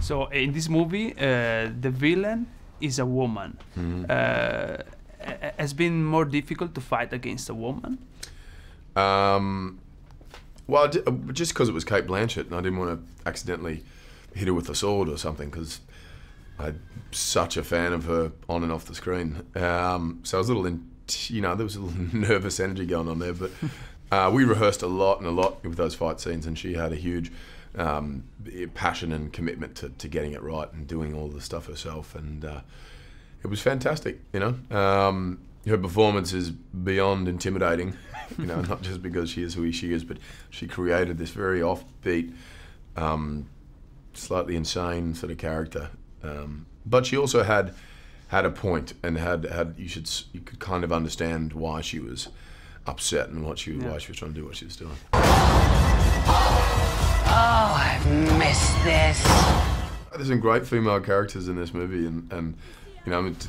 So in this movie, the villain is a woman. Has been more difficult to fight against a woman? Well, just because it was Cate Blanchett, and I didn't want to accidentally hit her with a sword or something, because I'm such a fan of her on and off the screen. So I was a little, there was a little nervous energy going on there, but we rehearsed a lot with those fight scenes, and she had a huge passion and commitment to getting it right and doing all the stuff herself, and it was fantastic. Her performance is beyond intimidating. Not just because she is who she is, but she created this very offbeat, slightly insane sort of character. But she also had a point, and you could kind of understand why she was upset and why she was trying to do what she was doing. Oh, I've missed this. There's some great female characters in this movie, and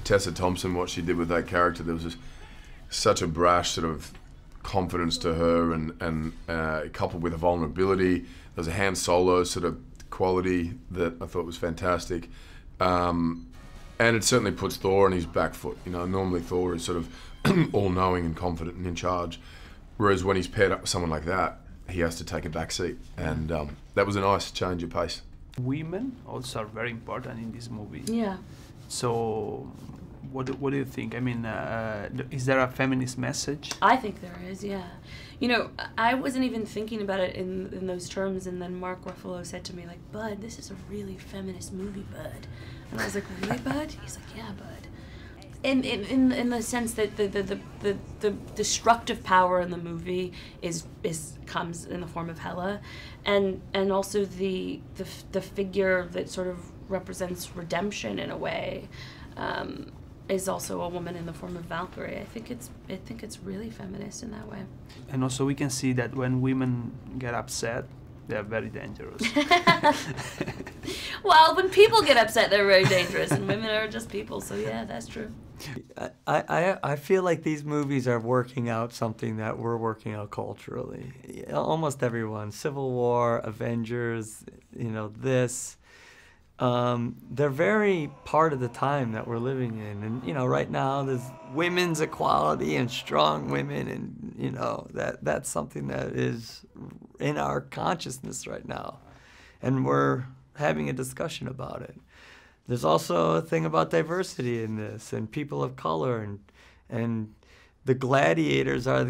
Tessa Thompson, what she did with that character, there was such a brash sort of confidence to her, and coupled with a vulnerability. There's a Han Solo sort of quality that I thought was fantastic. And it certainly puts Thor on his back foot. Normally Thor is sort of all-knowing and confident and in charge, whereas when he's paired up with someone like that, he has to take a back seat, and that was a nice change of pace. Women also are very important in this movie. Yeah. So, what do you think? I mean, is there a feminist message? I think there is, yeah. I wasn't even thinking about it in those terms, and then Mark Ruffalo said to me, like, Bud, this is a really feminist movie, Bud. And I was like, really, Bud? He's like, yeah, Bud. In the sense that the destructive power in the movie comes in the form of Hela, and also the figure that sort of represents redemption in a way, is also a woman in the form of Valkyrie. I think it's really feminist in that way. And also we can see that when women get upset, they're very dangerous. Well, when people get upset, they're very dangerous, and women are just people, so yeah, that's true. I feel like these movies are working out something that we're working out culturally. Almost everyone, Civil War, Avengers, this. They're very part of the time that we're living in, and right now there's women's equality and strong women, and that's something that is in our consciousness right now, and we're having a discussion about it. There's also a thing about diversity in this, and people of color, and the gladiators are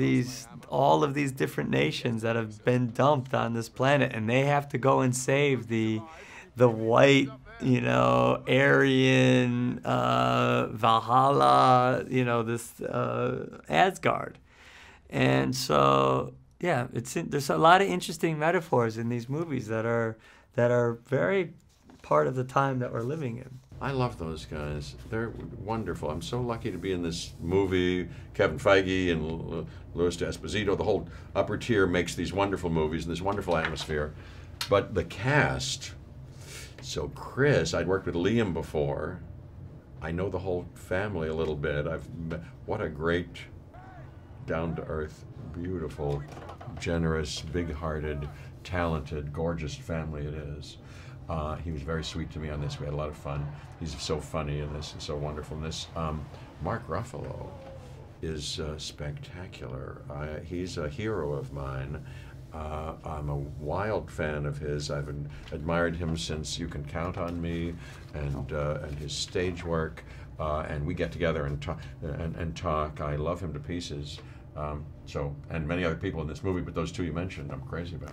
all of these different nations that have been dumped on this planet, and they have to go and save the white, Aryan, Valhalla, this Asgard. And so, yeah, there's a lot of interesting metaphors in these movies that are very part of the time that we're living in. I love those guys. They're wonderful. I'm so lucky to be in this movie. Kevin Feige and Louis D'Esposito, the whole upper tier makes these wonderful movies and this wonderful atmosphere. But the cast, so Chris, I'd worked with Liam before. I know the whole family a little bit. What a great, down-to-earth, beautiful, generous, big-hearted, talented, gorgeous family it is. He was very sweet to me on this. We had a lot of fun. He's so funny in this and so wonderful in this. Mark Ruffalo is spectacular. He's a hero of mine. I'm a wild fan of his. I've admired him since You Can Count on Me, and his stage work. And we get together and talk. I love him to pieces. And many other people in this movie, but those two you mentioned, I'm crazy about.